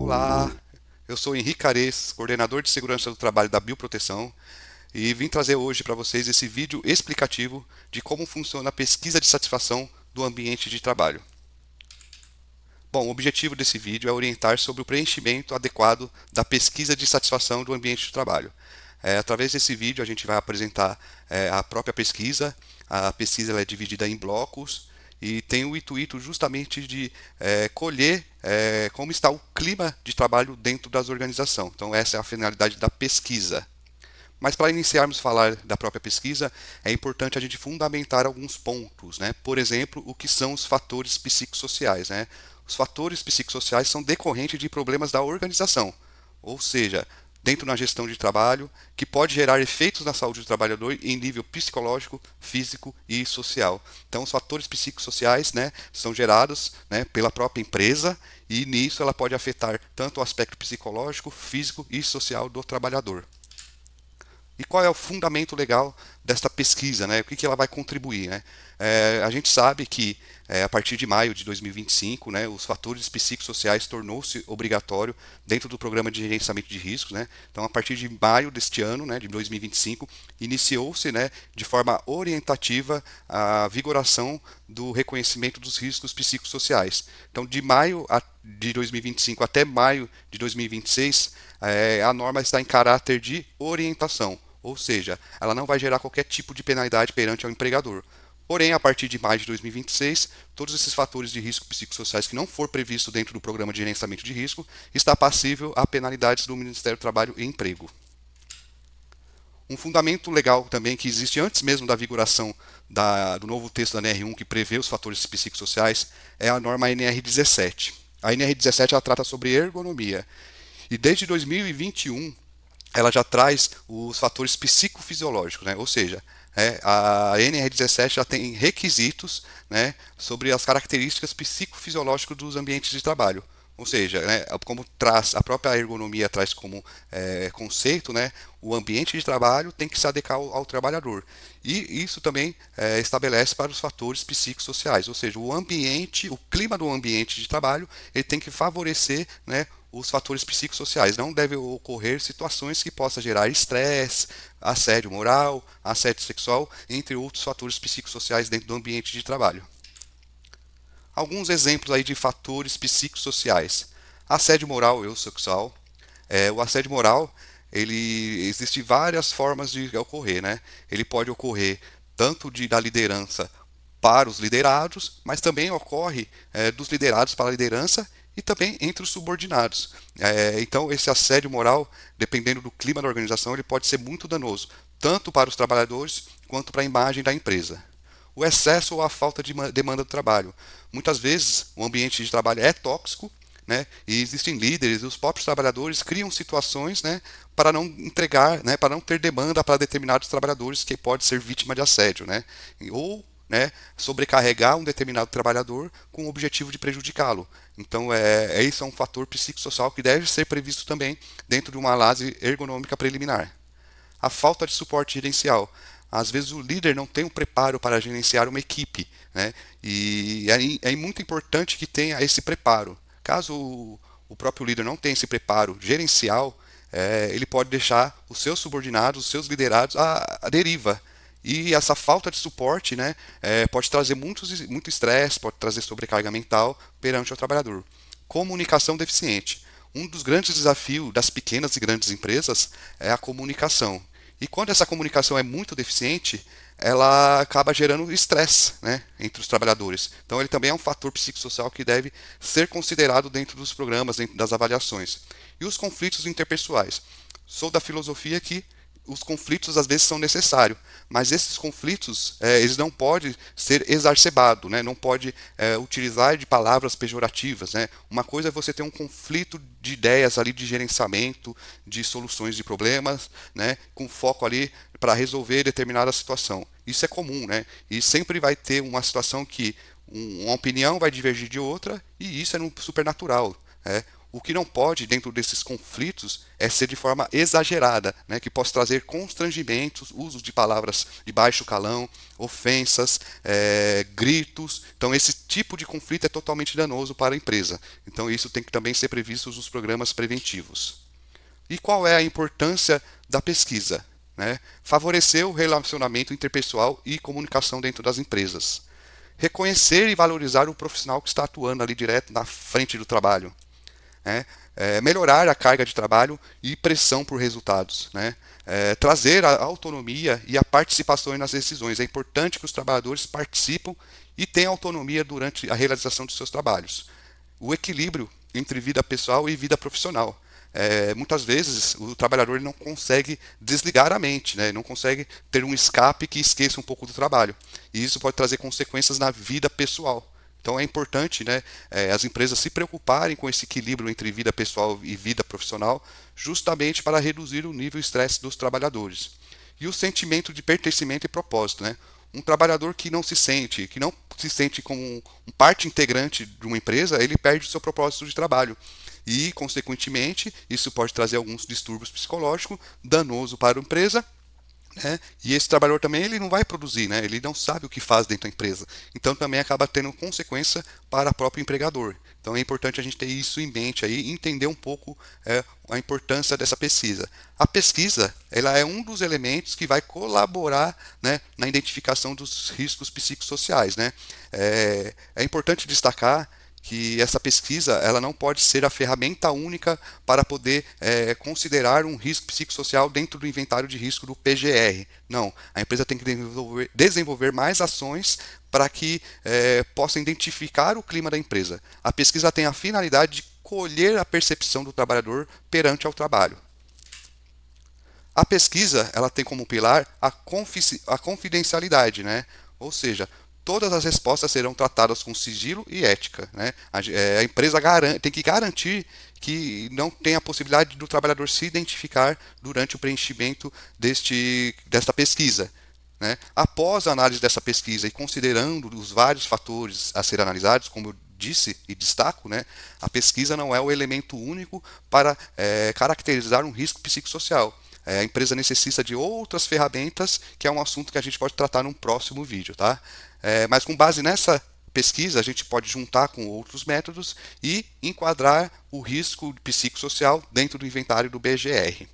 Olá, eu sou Henrique Cares, coordenador de segurança do trabalho da Bioproteção, e vim trazer hoje para vocês esse vídeo explicativo de como funciona a pesquisa de satisfação do ambiente de trabalho. Bom, o objetivo desse vídeo é orientar sobre o preenchimento adequado da pesquisa de satisfação do ambiente de trabalho. Através desse vídeo a gente vai apresentar a própria pesquisa. A pesquisa ela é dividida em blocos e tem o intuito justamente de colher como está o clima de trabalho dentro das organizações. Então essa é a finalidade da pesquisa. Mas para iniciarmos a falar da própria pesquisa, é importante a gente fundamentar alguns pontos, né? Por exemplo, o que são os fatores psicossociais, né? Os fatores psicossociais são decorrentes de problemas da organização, ou seja, dentro da gestão de trabalho, que pode gerar efeitos na saúde do trabalhador em nível psicológico, físico e social. Então, os fatores psicossociais, né, são gerados, né, pela própria empresa e nisso ela pode afetar tanto o aspecto psicológico, físico e social do trabalhador. E qual é o fundamento legal desta pesquisa, né? O que ela vai contribuir, né? A gente sabe que a partir de maio de 2025, né, os fatores psicossociais tornou-se obrigatório dentro do programa de gerenciamento de riscos, né? Então, a partir de maio deste ano, né, de 2025, iniciou-se, né, de forma orientativa a vigoração do reconhecimento dos riscos psicossociais. Então, de maio de 2025 até maio de 2026, a norma está em caráter de orientação. Ou seja, ela não vai gerar qualquer tipo de penalidade perante ao empregador. Porém, a partir de maio de 2026, todos esses fatores de risco psicossociais que não for previsto dentro do programa de gerenciamento de risco está passível a penalidades do Ministério do Trabalho e Emprego. Um fundamento legal também que existe antes mesmo da vigoração do novo texto da NR1 que prevê os fatores psicossociais é a norma NR17. A NR17 ela trata sobre ergonomia e desde 2021 ela já traz os fatores psicofisiológicos, né? Ou seja, a NR17 já tem requisitos, né, sobre as características psicofisiológicas dos ambientes de trabalho. Ou seja, né, como traz a própria ergonomia traz como conceito, né, o ambiente de trabalho tem que se adequar ao trabalhador. E isso também estabelece para os fatores psicossociais, ou seja, o ambiente, o clima do ambiente de trabalho, ele tem que favorecer, né, os fatores psicossociais. Não deve ocorrer situações que possam gerar estresse, assédio moral, assédio sexual, entre outros fatores psicossociais dentro do ambiente de trabalho. Alguns exemplos aí de fatores psicossociais. Assédio moral ou sexual. O assédio moral, ele existe várias formas de ocorrer, né? Ele pode ocorrer tanto da liderança para os liderados, mas também ocorre dos liderados para a liderança e também entre os subordinados. Então, esse assédio moral, dependendo do clima da organização, ele pode ser muito danoso, tanto para os trabalhadores quanto para a imagem da empresa. O excesso ou a falta de demanda do trabalho. Muitas vezes, o ambiente de trabalho é tóxico, né, e existem líderes e os próprios trabalhadores criam situações, né, para não entregar, né, para não ter demanda para determinados trabalhadores que pode ser vítima de assédio, né, ou né, sobrecarregar um determinado trabalhador com o objetivo de prejudicá-lo. Então, isso é um fator psicossocial que deve ser previsto também dentro de uma análise ergonômica preliminar. A falta de suporte gerencial. Às vezes o líder não tem um preparo para gerenciar uma equipe, né? E é muito importante que tenha esse preparo. Caso o próprio líder não tenha esse preparo gerencial, ele pode deixar os seus subordinados, os seus liderados à deriva. E essa falta de suporte, né, pode trazer muito estresse, pode trazer sobrecarga mental perante o trabalhador. Comunicação deficiente. Um dos grandes desafios das pequenas e grandes empresas é a comunicação. E quando essa comunicação é muito deficiente, ela acaba gerando estresse, né, entre os trabalhadores. Então ele também é um fator psicossocial que deve ser considerado dentro dos programas, dentro das avaliações. E os conflitos interpessoais. Sou da filosofia que os conflitos às vezes são necessários, mas esses conflitos eles não podem ser exacerbados, né? Não pode utilizar de palavras pejorativas, né? Uma coisa é você ter um conflito de ideias ali de gerenciamento, de soluções de problemas, né? Com foco ali para resolver determinada situação. Isso é comum, né? E sempre vai ter uma situação que uma opinião vai divergir de outra e isso é supernatural. O que não pode, dentro desses conflitos, é ser de forma exagerada, né, que possa trazer constrangimentos, uso de palavras de baixo calão, ofensas, gritos. Então, esse tipo de conflito é totalmente danoso para a empresa. Então, isso tem que também ser previsto nos programas preventivos. E qual é a importância da pesquisa? Né? Favorecer o relacionamento interpessoal e comunicação dentro das empresas. Reconhecer e valorizar o profissional que está atuando ali direto na frente do trabalho. Né? Melhorar a carga de trabalho e pressão por resultados. Né? Trazer a autonomia e a participação nas decisões. É importante que os trabalhadores participem e tenham autonomia durante a realização de seus trabalhos. O equilíbrio entre vida pessoal e vida profissional. Muitas vezes o trabalhador não consegue desligar a mente, né? Não consegue ter um escape que esqueça um pouco do trabalho. E isso pode trazer consequências na vida pessoal. Então é importante, né, as empresas se preocuparem com esse equilíbrio entre vida pessoal e vida profissional, justamente para reduzir o nível de estresse dos trabalhadores. E o sentimento de pertencimento e propósito, né? Um trabalhador que não se sente como parte integrante de uma empresa, ele perde o seu propósito de trabalho. E, consequentemente, isso pode trazer alguns distúrbios psicológicos, danoso para a empresa, né? E esse trabalhador também ele não vai produzir, né? Ele não sabe o que faz dentro da empresa. Então também acaba tendo consequência para o próprio empregador. Então é importante a gente ter isso em mente aí, entender um pouco a importância dessa pesquisa. A pesquisa ela é um dos elementos que vai colaborar, né, na identificação dos riscos psicossociais, né? É importante destacar que essa pesquisa ela não pode ser a ferramenta única para poder considerar um risco psicossocial dentro do inventário de risco do PGR. Não, a empresa tem que desenvolver mais ações para que possa identificar o clima da empresa. A pesquisa tem a finalidade de colher a percepção do trabalhador perante ao trabalho. A pesquisa ela tem como pilar a confidencialidade, né? Ou seja, todas as respostas serão tratadas com sigilo e ética. Né? A empresa tem que garantir que não tem a possibilidade do trabalhador se identificar durante o preenchimento desta pesquisa. Né? Após a análise dessa pesquisa e considerando os vários fatores a ser analisados, como eu disse e destaco, né, a pesquisa não é o elemento único para caracterizar um risco psicossocial. A empresa necessita de outras ferramentas, que é um assunto que a gente pode tratar num próximo vídeo. Tá? Mas com base nessa pesquisa, a gente pode juntar com outros métodos e enquadrar o risco psicossocial dentro do inventário do BGR.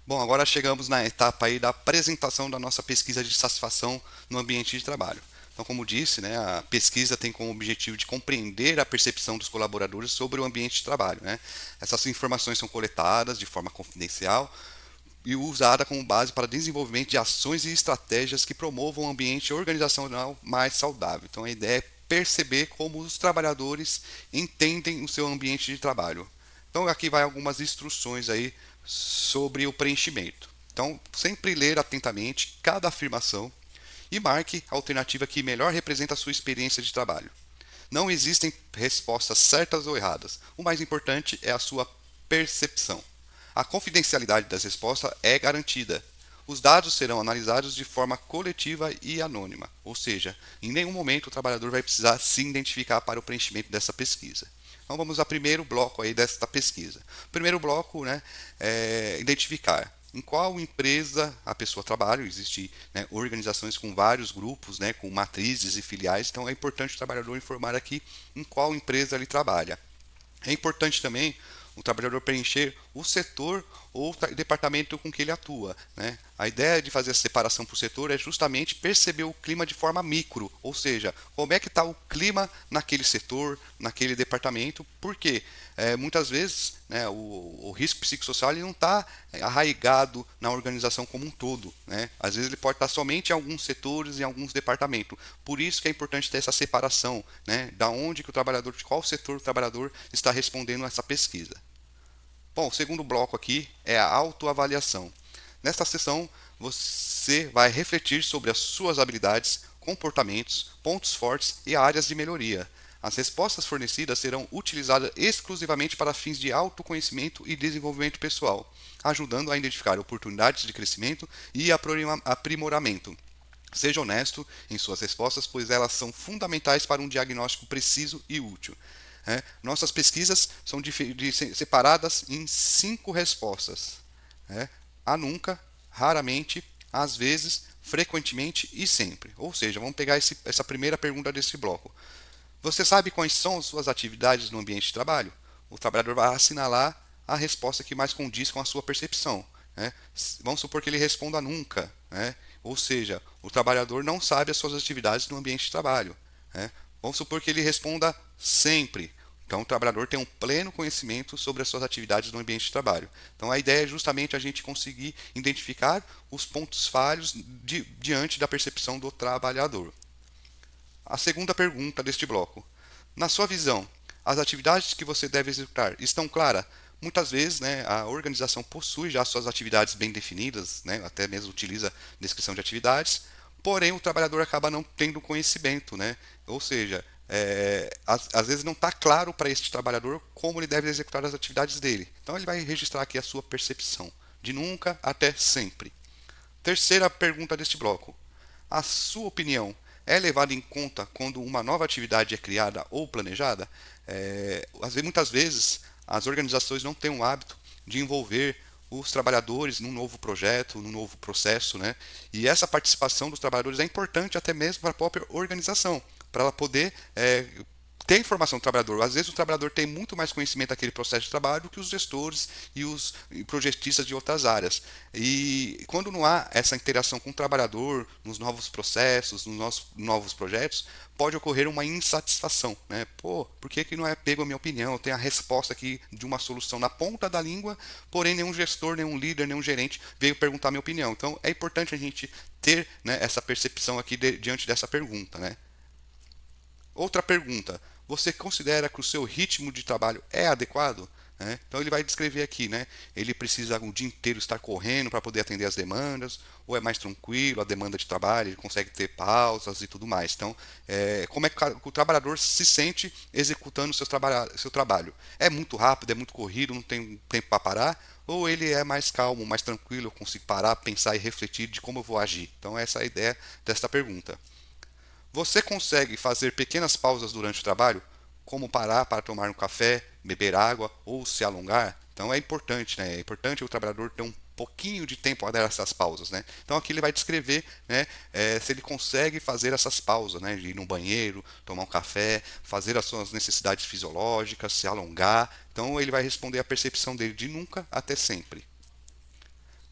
Bom, agora chegamos na etapa aí da apresentação da nossa pesquisa de satisfação no ambiente de trabalho. Então, como disse, né, a pesquisa tem como objetivo de compreender a percepção dos colaboradores sobre o ambiente de trabalho. Né? Essas informações são coletadas de forma confidencial e usada como base para desenvolvimento de ações e estratégias que promovam um ambiente organizacional mais saudável. Então, a ideia é perceber como os trabalhadores entendem o seu ambiente de trabalho. Então, aqui vai algumas instruções aí sobre o preenchimento. Então, sempre ler atentamente cada afirmação e marque a alternativa que melhor representa a sua experiência de trabalho. Não existem respostas certas ou erradas. O mais importante é a sua percepção. A confidencialidade das respostas é garantida. Os dados serão analisados de forma coletiva e anônima, ou seja, em nenhum momento o trabalhador vai precisar se identificar para o preenchimento dessa pesquisa. Então vamos ao primeiro bloco aí desta pesquisa. O primeiro bloco, né, é identificar em qual empresa a pessoa trabalha. Existem, né, organizações com vários grupos, né, com matrizes e filiais, então é importante o trabalhador informar aqui em qual empresa ele trabalha. É importante também o trabalhador preencher o setor ou departamento com que ele atua. Né? A ideia de fazer a separação por setor é justamente perceber o clima de forma micro, ou seja, como é que está o clima naquele setor, naquele departamento, porque muitas vezes, né, o risco psicossocial ele não está arraigado na organização como um todo. Né? Às vezes ele pode estar somente em alguns setores, em alguns departamentos. Por isso que é importante ter essa separação, né, da onde que o trabalhador, de qual setor o trabalhador está respondendo a essa pesquisa. Bom, o segundo bloco aqui é a autoavaliação. Nesta sessão, você vai refletir sobre as suas habilidades, comportamentos, pontos fortes e áreas de melhoria. As respostas fornecidas serão utilizadas exclusivamente para fins de autoconhecimento e desenvolvimento pessoal, ajudando a identificar oportunidades de crescimento e aprimoramento. Seja honesto em suas respostas, pois elas são fundamentais para um diagnóstico preciso e útil. Nossas pesquisas são separadas em 5 respostas. A nunca, raramente, às vezes, frequentemente e sempre. Ou seja, vamos pegar essa primeira pergunta desse bloco. Você sabe quais são as suas atividades no ambiente de trabalho? O trabalhador vai assinalar a resposta que mais condiz com a sua percepção. Vamos supor que ele responda nunca. Ou seja, o trabalhador não sabe as suas atividades no ambiente de trabalho. Vamos supor que ele responda sempre. Então, o trabalhador tem um pleno conhecimento sobre as suas atividades no ambiente de trabalho. Então, a ideia é justamente a gente conseguir identificar os pontos falhos diante da percepção do trabalhador. A segunda pergunta deste bloco. Na sua visão, as atividades que você deve executar estão claras? Muitas vezes, a organização possui já suas atividades bem definidas, até mesmo utiliza descrição de atividades, porém o trabalhador acaba não tendo conhecimento, ou seja, às vezes não está claro para este trabalhador como ele deve executar as atividades dele. Então ele vai registrar aqui a sua percepção, de nunca até sempre. Terceira pergunta deste bloco. A sua opinião é levada em conta quando uma nova atividade é criada ou planejada? Muitas vezes as organizações não têm o hábito de envolver os trabalhadores num novo projeto, num novo processo, E essa participação dos trabalhadores é importante até mesmo para a própria organização, para ela poder ter informação do trabalhador. Às vezes o trabalhador tem muito mais conhecimento daquele processo de trabalho do que os gestores e os projetistas de outras áreas. E quando não há essa interação com o trabalhador nos novos processos, nos novos projetos, pode ocorrer uma insatisfação. Por que não é pego a minha opinião? Eu tenho a resposta aqui de uma solução na ponta da língua, porém nenhum gestor, nenhum líder, nenhum gerente veio perguntar a minha opinião. Então é importante a gente ter essa percepção aqui diante dessa pergunta. Outra pergunta. Você considera que o seu ritmo de trabalho é adequado? Então ele vai descrever aqui, ele precisa o dia inteiro estar correndo para poder atender as demandas, ou é mais tranquilo, a demanda de trabalho, ele consegue ter pausas e tudo mais. Então, como é que o trabalhador se sente executando seu trabalho? É muito rápido, é muito corrido, não tem tempo para parar? Ou ele é mais calmo, mais tranquilo, eu consigo parar, pensar e refletir de como eu vou agir? Então, essa é a ideia desta pergunta. Você consegue fazer pequenas pausas durante o trabalho, como parar para tomar um café, beber água ou se alongar? Então é importante, É importante o trabalhador ter um pouquinho de tempo a dar essas pausas, Então aqui ele vai descrever, se ele consegue fazer essas pausas, de ir no banheiro, tomar um café, fazer as suas necessidades fisiológicas, se alongar. Então ele vai responder a percepção dele de nunca até sempre.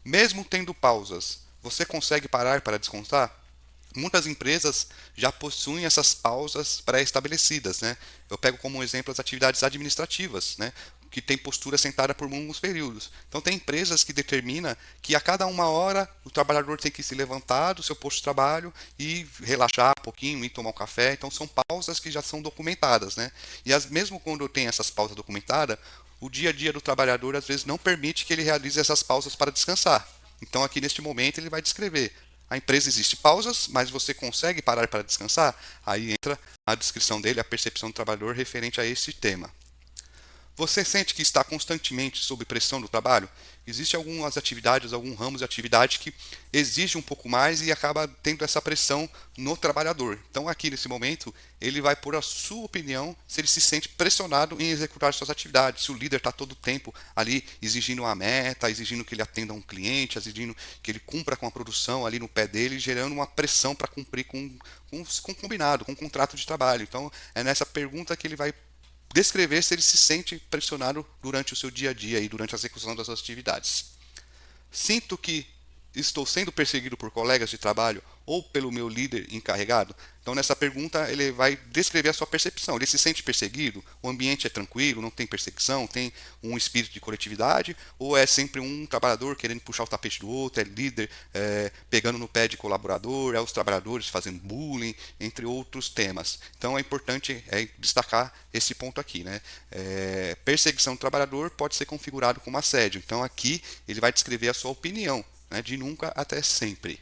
Mesmo tendo pausas, você consegue parar para descansar? Muitas empresas já possuem essas pausas pré-estabelecidas, Eu pego como exemplo as atividades administrativas, que tem postura sentada por longos períodos. Então tem empresas que determinam que a cada 1 hora o trabalhador tem que se levantar do seu posto de trabalho e relaxar um pouquinho e tomar um café. Então são pausas que já são documentadas, E mesmo quando tem essas pausas documentadas, o dia a dia do trabalhador às vezes não permite que ele realize essas pausas para descansar. Então aqui neste momento ele vai descrever: a empresa existe pausas, mas você consegue parar para descansar? Aí entra a descrição dele, a percepção do trabalhador referente a esse tema. Você sente que está constantemente sob pressão do trabalho? Existem algumas atividades, alguns ramos de atividade que exigem um pouco mais e acaba tendo essa pressão no trabalhador. Então aqui nesse momento ele vai pôr a sua opinião se ele se sente pressionado em executar suas atividades, se o líder está todo o tempo ali exigindo uma meta, exigindo que ele atenda um cliente, exigindo que ele cumpra com a produção ali no pé dele, gerando uma pressão para cumprir com o combinado, com o contrato de trabalho. Então é nessa pergunta que ele vai descrever se ele se sente pressionado durante o seu dia a dia e durante a execução das suas atividades. Sinto que estou sendo perseguido por colegas de trabalho ou pelo meu líder encarregado? Então, nessa pergunta, ele vai descrever a sua percepção. Ele se sente perseguido? O ambiente é tranquilo? Não tem perseguição? Tem um espírito de coletividade? Ou é sempre um trabalhador querendo puxar o tapete do outro? É líder pegando no pé de colaborador? É os trabalhadores fazendo bullying? Entre outros temas. Então, é importante destacar esse ponto aqui. Perseguição do trabalhador pode ser configurado como assédio. Então, aqui ele vai descrever a sua opinião, de nunca até sempre.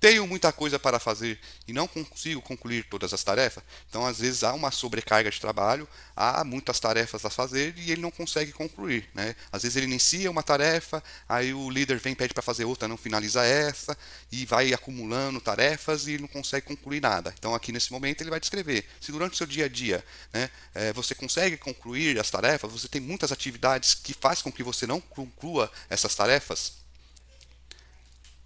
tenho muita coisa para fazer e não consigo concluir todas as tarefas. Então, às vezes, há uma sobrecarga de trabalho, há muitas tarefas a fazer e ele não consegue concluir, né? Às vezes ele inicia uma tarefa, aí o líder vem e pede para fazer outra, não finaliza essa, e vai acumulando tarefas e ele não consegue concluir nada. Então, aqui nesse momento, ele vai descrever. Se durante o seu dia a dia, né, você consegue concluir as tarefas, você tem muitas atividades que faz com que você não conclua essas tarefas,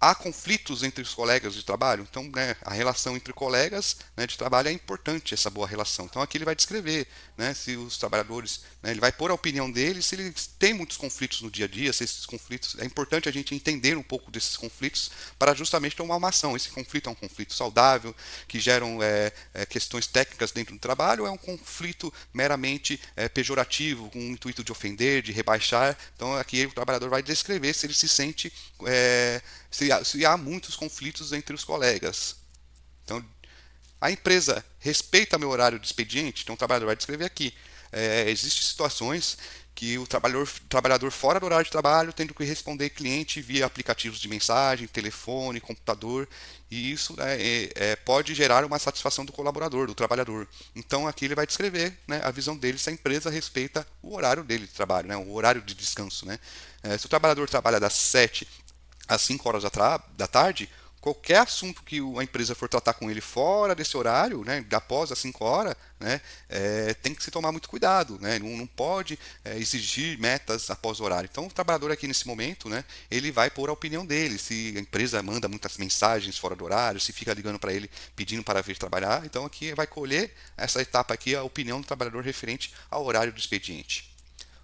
há conflitos entre os colegas de trabalho, então, né, a relação entre colegas, né, de trabalho é importante, essa boa relação. Então aqui ele vai descrever, né, se os trabalhadores, né, ele vai pôr a opinião deles, se eles têm muitos conflitos no dia a dia, se esses conflitos, é importante a gente entender um pouco desses conflitos para justamente tomar uma ação. Esse conflito é um conflito saudável, que geram questões técnicas dentro do trabalho, ou é um conflito meramente pejorativo, com o intuito de ofender, de rebaixar. Então aqui o trabalhador vai descrever se ele se sente se há muitos conflitos entre os colegas. Então, a empresa respeita meu horário de expediente, então o trabalhador vai descrever aqui. Existem situações que o trabalhador fora do horário de trabalho tendo que responder cliente via aplicativos de mensagem, telefone, computador, e isso pode gerar uma satisfação do colaborador, do trabalhador. Então aqui ele vai descrever, né, a visão dele se a empresa respeita o horário dele de trabalho, né, o horário de descanso. Né. Se o trabalhador trabalha das 7 às 5 horas da tarde, qualquer assunto que a empresa for tratar com ele fora desse horário, né, após as 5 horas, né, tem que se tomar muito cuidado, né, não pode exigir metas após o horário. Então, o trabalhador aqui nesse momento, né, ele vai pôr a opinião dele, se a empresa manda muitas mensagens fora do horário, se fica ligando para ele pedindo para vir trabalhar. Então, aqui vai colher essa etapa aqui, a opinião do trabalhador referente ao horário do expediente.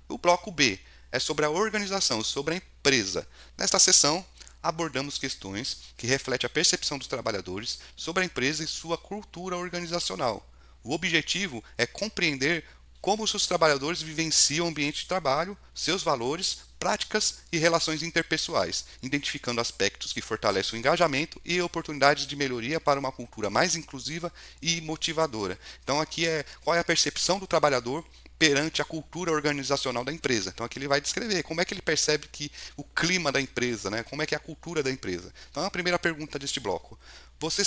O bloco B é sobre a organização, sobre a empresa. Nesta sessão, abordamos questões que refletem a percepção dos trabalhadores sobre a empresa e sua cultura organizacional. O objetivo é compreender como os seus trabalhadores vivenciam o ambiente de trabalho, seus valores, práticas e relações interpessoais, identificando aspectos que fortalecem o engajamento e oportunidades de melhoria para uma cultura mais inclusiva e motivadora. Então aqui qual é a percepção do trabalhador perante a cultura organizacional da empresa. Então aqui ele vai descrever como é que ele percebe que o clima da empresa, né, como é que é a cultura da empresa. Então a primeira pergunta deste bloco: você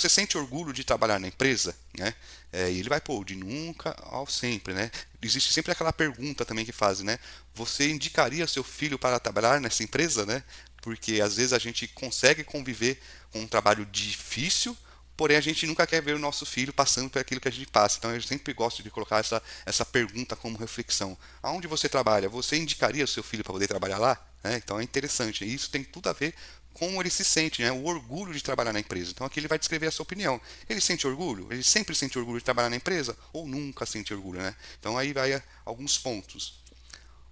sente orgulho de trabalhar na empresa? Né? E ele vai pôr de nunca ao sempre. Né? Existe sempre aquela pergunta também que fazem, né? Você indicaria seu filho para trabalhar nessa empresa? Né? Porque às vezes a gente consegue conviver com um trabalho difícil, porém a gente nunca quer ver o nosso filho passando por aquilo que a gente passa. Então eu sempre gosto de colocar essa pergunta como reflexão. Aonde você trabalha? Você indicaria o seu filho para poder trabalhar lá? Então é interessante. E isso tem tudo a ver como ele se sente, né? O orgulho de trabalhar na empresa. Então aqui ele vai descrever a sua opinião. Ele sente orgulho? Ele sempre sente orgulho de trabalhar na empresa? Ou nunca sente orgulho? Né? Então aí vai alguns pontos.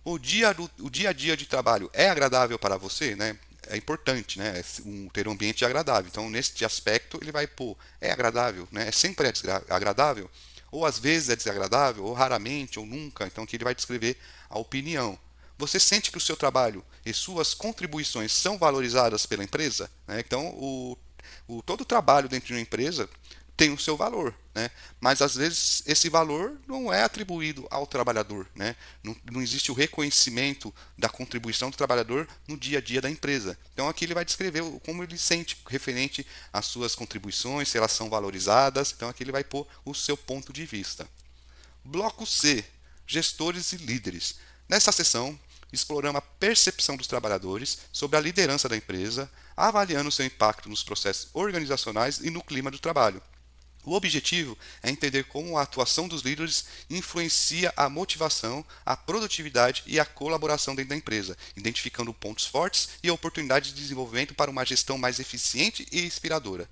O dia a dia de trabalho é agradável para você? Né? É importante, né? Ter um ambiente agradável. Então, nesse aspecto, ele vai pôr, é agradável, né? Sempre é agradável, ou às vezes é desagradável, ou raramente, ou nunca. Então, aqui ele vai descrever a opinião. Você sente que o seu trabalho e suas contribuições são valorizadas pela empresa? Né? Então, todo o trabalho dentro de uma empresa tem o seu valor, né? Mas às vezes esse valor não é atribuído ao trabalhador, né? Não existe o reconhecimento da contribuição do trabalhador no dia a dia da empresa. Então aqui ele vai descrever como ele sente referente às suas contribuições, se elas são valorizadas. Então aqui ele vai pôr o seu ponto de vista. Bloco C, gestores e líderes. Nessa sessão, exploramos a percepção dos trabalhadores sobre a liderança da empresa, avaliando seu impacto nos processos organizacionais e no clima do trabalho. O objetivo é entender como a atuação dos líderes influencia a motivação, a produtividade e a colaboração dentro da empresa, identificando pontos fortes e oportunidades de desenvolvimento para uma gestão mais eficiente e inspiradora.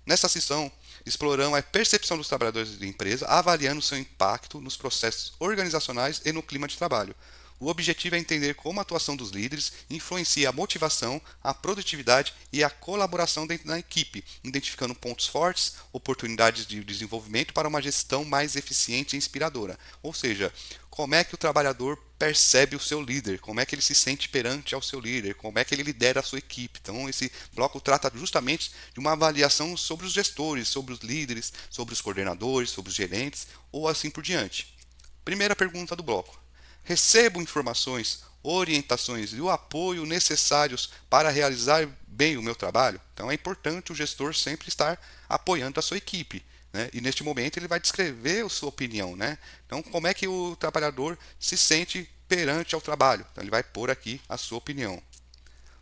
Nesta sessão, exploramos a percepção dos trabalhadores da empresa, avaliando seu impacto nos processos organizacionais e no clima de trabalho. O objetivo é entender como a atuação dos líderes influencia a motivação, a produtividade e a colaboração dentro da equipe, identificando pontos fortes, oportunidades de desenvolvimento para uma gestão mais eficiente e inspiradora. Ou seja, como é que o trabalhador percebe o seu líder, como é que ele se sente perante ao seu líder, como é que ele lidera a sua equipe. Então, esse bloco trata justamente de uma avaliação sobre os gestores, sobre os líderes, sobre os coordenadores, sobre os gerentes, ou assim por diante. Primeira pergunta do bloco: recebo informações orientações e o apoio necessários para realizar bem o meu trabalho. Então é importante o gestor sempre estar apoiando a sua equipe, né? E neste momento ele vai descrever a sua opinião, né? Então como é que o trabalhador se sente perante ao trabalho? Então ele vai pôr aqui a sua opinião.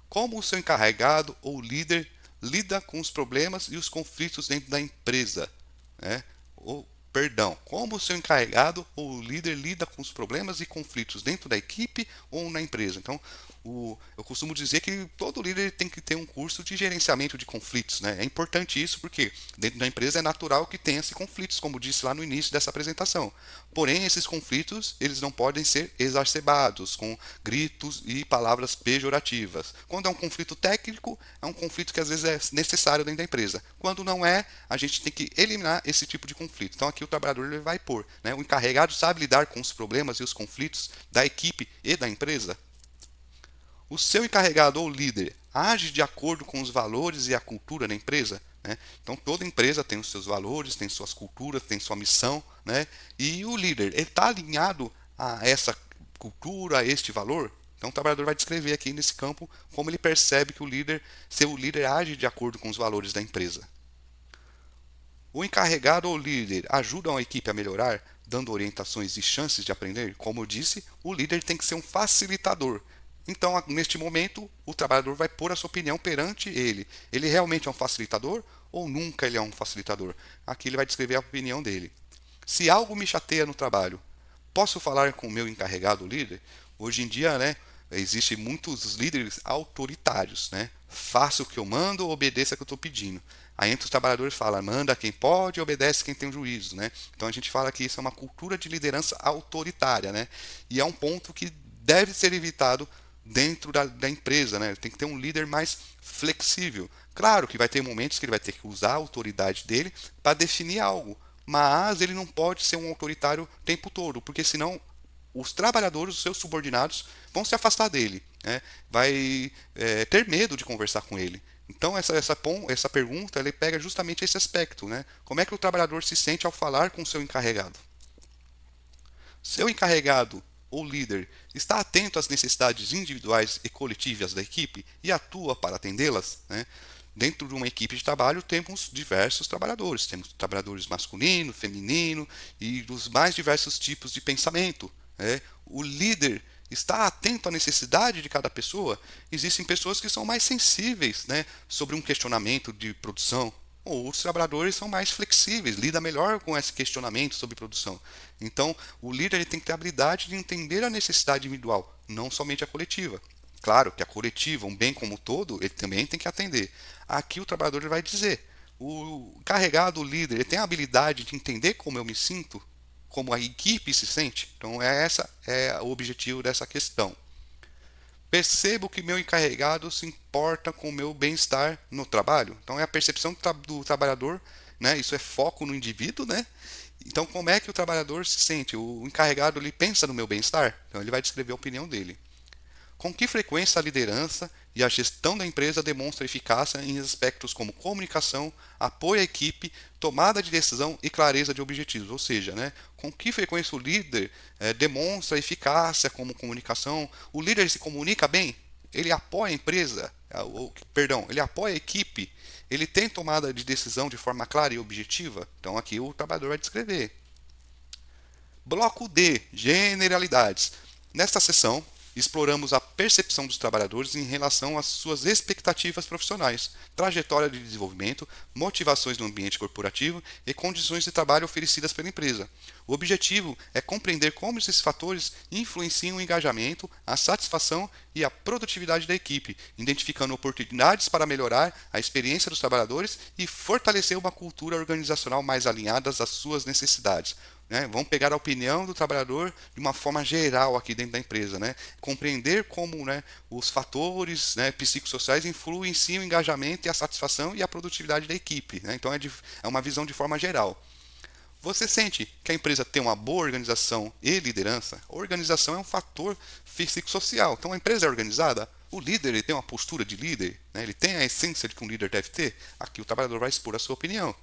Como o seu encarregado ou líder lida com os problemas e os conflitos dentro da empresa, né? Como o seu encarregado ou líder lida com os problemas e conflitos dentro da equipe ou na empresa. Então, eu costumo dizer que todo líder tem que ter um curso de gerenciamento de conflitos, né? É importante isso porque dentro da empresa é natural que tenha esses conflitos, como disse lá no início dessa apresentação. Porém, esses conflitos eles não podem ser exacerbados com gritos e palavras pejorativas. Quando é um conflito técnico, é um conflito que às vezes é necessário dentro da empresa. Quando não é, a gente tem que eliminar esse tipo de conflito. Então aqui o trabalhador ele vai pôr, né? O encarregado sabe lidar com os problemas e os conflitos da equipe e da empresa. O seu encarregado ou líder age de acordo com os valores e a cultura da empresa? Né? Então, toda empresa tem os seus valores, tem suas culturas, tem sua missão, né? E o líder, ele está alinhado a essa cultura, a este valor? Então, o trabalhador vai descrever aqui nesse campo como ele percebe que seu líder age de acordo com os valores da empresa. O encarregado ou líder ajuda a equipe a melhorar, dando orientações e chances de aprender? Como eu disse, o líder tem que ser um facilitador. Então, neste momento, o trabalhador vai pôr a sua opinião perante ele. Ele realmente é um facilitador ou nunca ele é um facilitador? Aqui ele vai descrever a opinião dele. Se algo me chateia no trabalho, posso falar com o meu encarregado líder? Hoje em dia, né, existem muitos líderes autoritários, né? Faça o que eu mando, obedeça o que eu estou pedindo. Aí entre os trabalhadores fala, manda quem pode, obedece quem tem juízo, né? Então a gente fala que isso é uma cultura de liderança autoritária, né? E é um ponto que deve ser evitado dentro da empresa, né? Tem que ter um líder mais flexível. Claro que vai ter momentos que ele vai ter que usar a autoridade dele para definir algo, mas ele não pode ser um autoritário o tempo todo, porque senão os trabalhadores, os seus subordinados, vão se afastar dele, né? Vai ter medo de conversar com ele. Então essa pergunta ele pega justamente esse aspecto, né? Como é que o trabalhador se sente ao falar com o seu encarregado? Seu encarregado ou líder está atento às necessidades individuais e coletivas da equipe e atua para atendê-las, né? Dentro de uma equipe de trabalho temos diversos trabalhadores. Temos trabalhadores masculino, feminino e dos mais diversos tipos de pensamento, né? O líder está atento à necessidade de cada pessoa. Existem pessoas que são mais sensíveis, né, sobre um questionamento de produção. Outros trabalhadores são mais flexíveis, lida melhor com esse questionamento sobre produção. Então, o líder ele tem que ter a habilidade de entender a necessidade individual, não somente a coletiva. Claro que a coletiva, um bem como um todo, ele também tem que atender. Aqui o trabalhador vai dizer, o encarregado, o líder, ele tem a habilidade de entender como eu me sinto, como a equipe se sente. Então, essa é o objetivo dessa questão. Percebo que meu encarregado se importa com o meu bem-estar no trabalho. Então é a percepção do trabalhador, né? Isso é foco no indivíduo, né? Então como é que o trabalhador se sente? O encarregado ele pensa no meu bem-estar? Então ele vai descrever a opinião dele. Com que frequência a liderança e a gestão da empresa demonstram eficácia em aspectos como comunicação, apoio à equipe, tomada de decisão e clareza de objetivos? Ou seja, né, com que frequência o líder demonstra eficácia como comunicação? O líder se comunica bem? Ele apoia a empresa? Ele apoia a equipe? Ele tem tomada de decisão de forma clara e objetiva? Então aqui o trabalhador vai descrever. Bloco D, generalidades. Nesta sessão, exploramos a percepção dos trabalhadores em relação às suas expectativas profissionais, trajetória de desenvolvimento, motivações no ambiente corporativo e condições de trabalho oferecidas pela empresa. O objetivo é compreender como esses fatores influenciam o engajamento, a satisfação e a produtividade da equipe, identificando oportunidades para melhorar a experiência dos trabalhadores e fortalecer uma cultura organizacional mais alinhada às suas necessidades. Né? Vamos pegar a opinião do trabalhador de uma forma geral aqui dentro da empresa, né? Compreender como, né, os fatores, né, psicossociais influenciam o engajamento e a satisfação e a produtividade da equipe, né? Então é uma visão de forma geral. Você sente que a empresa tem uma boa organização e liderança? A organização é um fator psicossocial. Então a empresa é organizada? O líder ele tem uma postura de líder? Né? Ele tem a essência de que um líder deve ter? Aqui o trabalhador vai expor a sua opinião.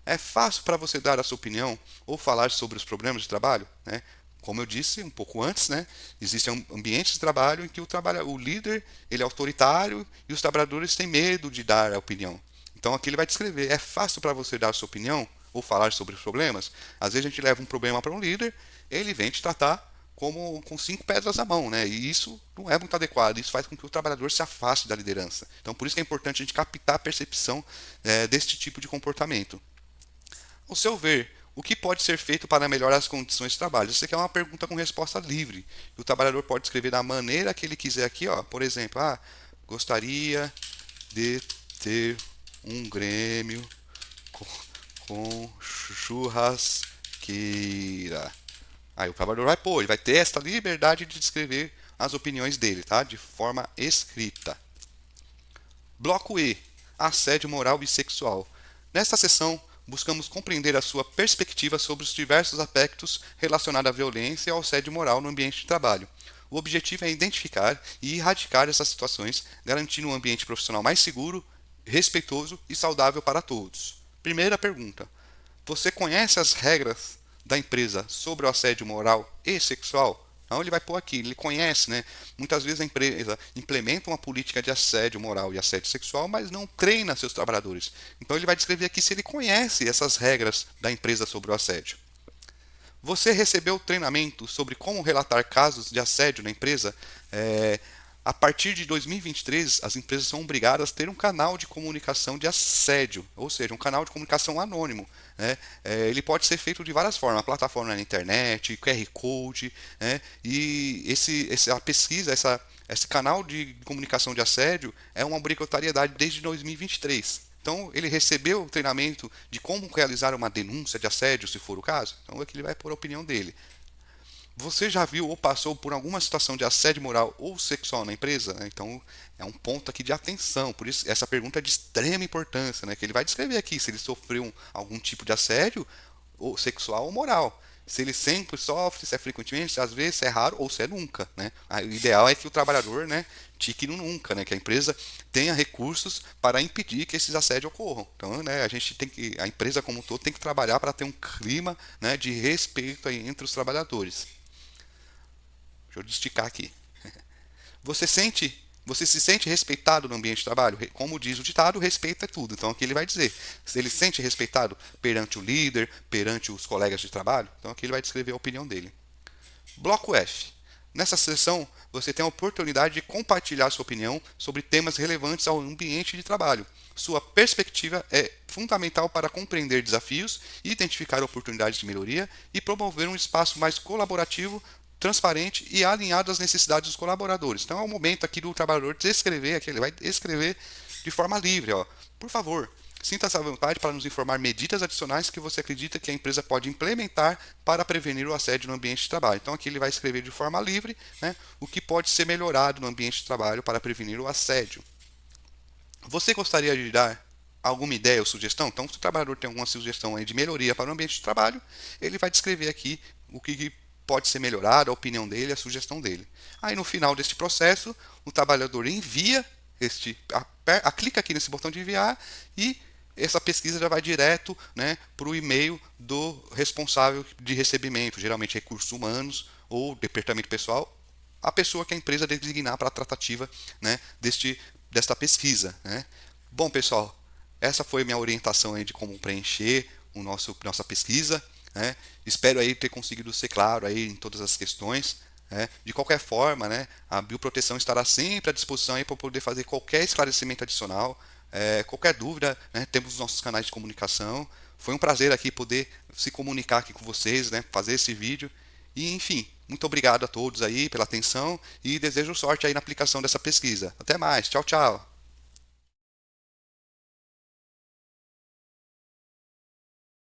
É fácil para você dar a sua opinião ou falar sobre os problemas de trabalho? Né? como eu disse um pouco antes, né, existem ambientes de trabalho em que o líder ele é autoritário e os trabalhadores têm medo de dar a opinião. Então aqui ele vai descrever, é fácil para você dar a sua opinião ou falar sobre os problemas? Às vezes a gente leva um problema para um líder, ele vem te tratar como com 5 pedras na mão, né? E isso não é muito adequado. Isso faz com que o trabalhador se afaste da liderança. Então, por isso que é importante a gente captar a percepção deste tipo de comportamento. Ao seu ver, o que pode ser feito para melhorar as condições de trabalho? Isso aqui é uma pergunta com resposta livre. O trabalhador pode escrever da maneira que ele quiser aqui, ó. Por exemplo, gostaria de ter um grêmio com churrasqueira. Aí o trabalhador vai pôr, ele vai ter esta liberdade de descrever as opiniões dele, tá? De forma escrita. Bloco E, assédio moral e sexual. Nesta sessão, buscamos compreender a sua perspectiva sobre os diversos aspectos relacionados à violência e ao assédio moral no ambiente de trabalho. O objetivo é identificar e erradicar essas situações, garantindo um ambiente profissional mais seguro, respeitoso e saudável para todos. Primeira pergunta: você conhece as regras da empresa sobre o assédio moral e sexual? Então ele vai pôr aqui, ele conhece, né? Muitas vezes a empresa implementa uma política de assédio moral e assédio sexual, mas não treina seus trabalhadores. Então ele vai descrever aqui se ele conhece essas regras da empresa sobre o assédio. Você recebeu treinamento sobre como relatar casos de assédio na empresa? A partir de 2023, as empresas são obrigadas a ter um canal de comunicação de assédio, ou seja, um canal de comunicação anônimo. Né? Ele pode ser feito de várias formas, plataforma na internet, QR Code, né? E a pesquisa, esse canal de comunicação de assédio é uma obrigatoriedade desde 2023. Então, ele recebeu o treinamento de como realizar uma denúncia de assédio, se for o caso. Então, aqui ele vai pôr a opinião dele. Você já viu ou passou por alguma situação de assédio moral ou sexual na empresa? Então, é um ponto aqui de atenção. Por isso, essa pergunta é de extrema importância, né? Que ele vai descrever aqui se ele sofreu algum tipo de assédio ou sexual ou moral. Se ele sempre sofre, se é frequentemente, se às vezes, se é raro ou se é nunca, né? O ideal é que o trabalhador, né, tique no nunca, né? Que a empresa tenha recursos para impedir que esses assédios ocorram. Então, né, a empresa como um todo tem que trabalhar para ter um clima, né, de respeito aí entre os trabalhadores. Deixa eu esticar aqui. Você se sente respeitado no ambiente de trabalho? Como diz o ditado, respeito é tudo. Então aqui ele vai dizer se ele se sente respeitado perante o líder, perante os colegas de trabalho. Então aqui ele vai descrever a opinião dele. Bloco F. Nessa sessão, você tem a oportunidade de compartilhar sua opinião sobre temas relevantes ao ambiente de trabalho. Sua perspectiva é fundamental para compreender desafios, identificar oportunidades de melhoria e promover um espaço mais colaborativo, transparente e alinhado às necessidades dos colaboradores. Então é o momento aqui do trabalhador descrever, aqui ele vai escrever de forma livre. Por favor, sinta-se à vontade para nos informar medidas adicionais que você acredita que a empresa pode implementar para prevenir o assédio no ambiente de trabalho. Então aqui ele vai escrever de forma livre, né, o que pode ser melhorado no ambiente de trabalho para prevenir o assédio. Você gostaria de dar alguma ideia ou sugestão? Então, se o trabalhador tem alguma sugestão aí de melhoria para o ambiente de trabalho, ele vai descrever aqui o que pode ser melhorado, a opinião dele, a sugestão dele. Aí no final deste processo, o trabalhador envia clica aqui nesse botão de enviar e essa pesquisa já vai direto, né, para o e-mail do responsável de recebimento, geralmente recursos humanos ou departamento pessoal, a pessoa que a empresa designar para a tratativa, né, desta pesquisa. Né. Bom, pessoal, essa foi minha orientação aí de como preencher nossa pesquisa. Né? Espero aí ter conseguido ser claro aí em todas as questões. Né? De qualquer forma, né, a Bioproteção estará sempre à disposição para poder fazer qualquer esclarecimento adicional. Qualquer dúvida, né, temos os nossos canais de comunicação. Foi um prazer aqui poder se comunicar aqui com vocês, né, fazer esse vídeo. E enfim, muito obrigado a todos aí pela atenção e desejo sorte aí na aplicação dessa pesquisa. Até mais, tchau, tchau.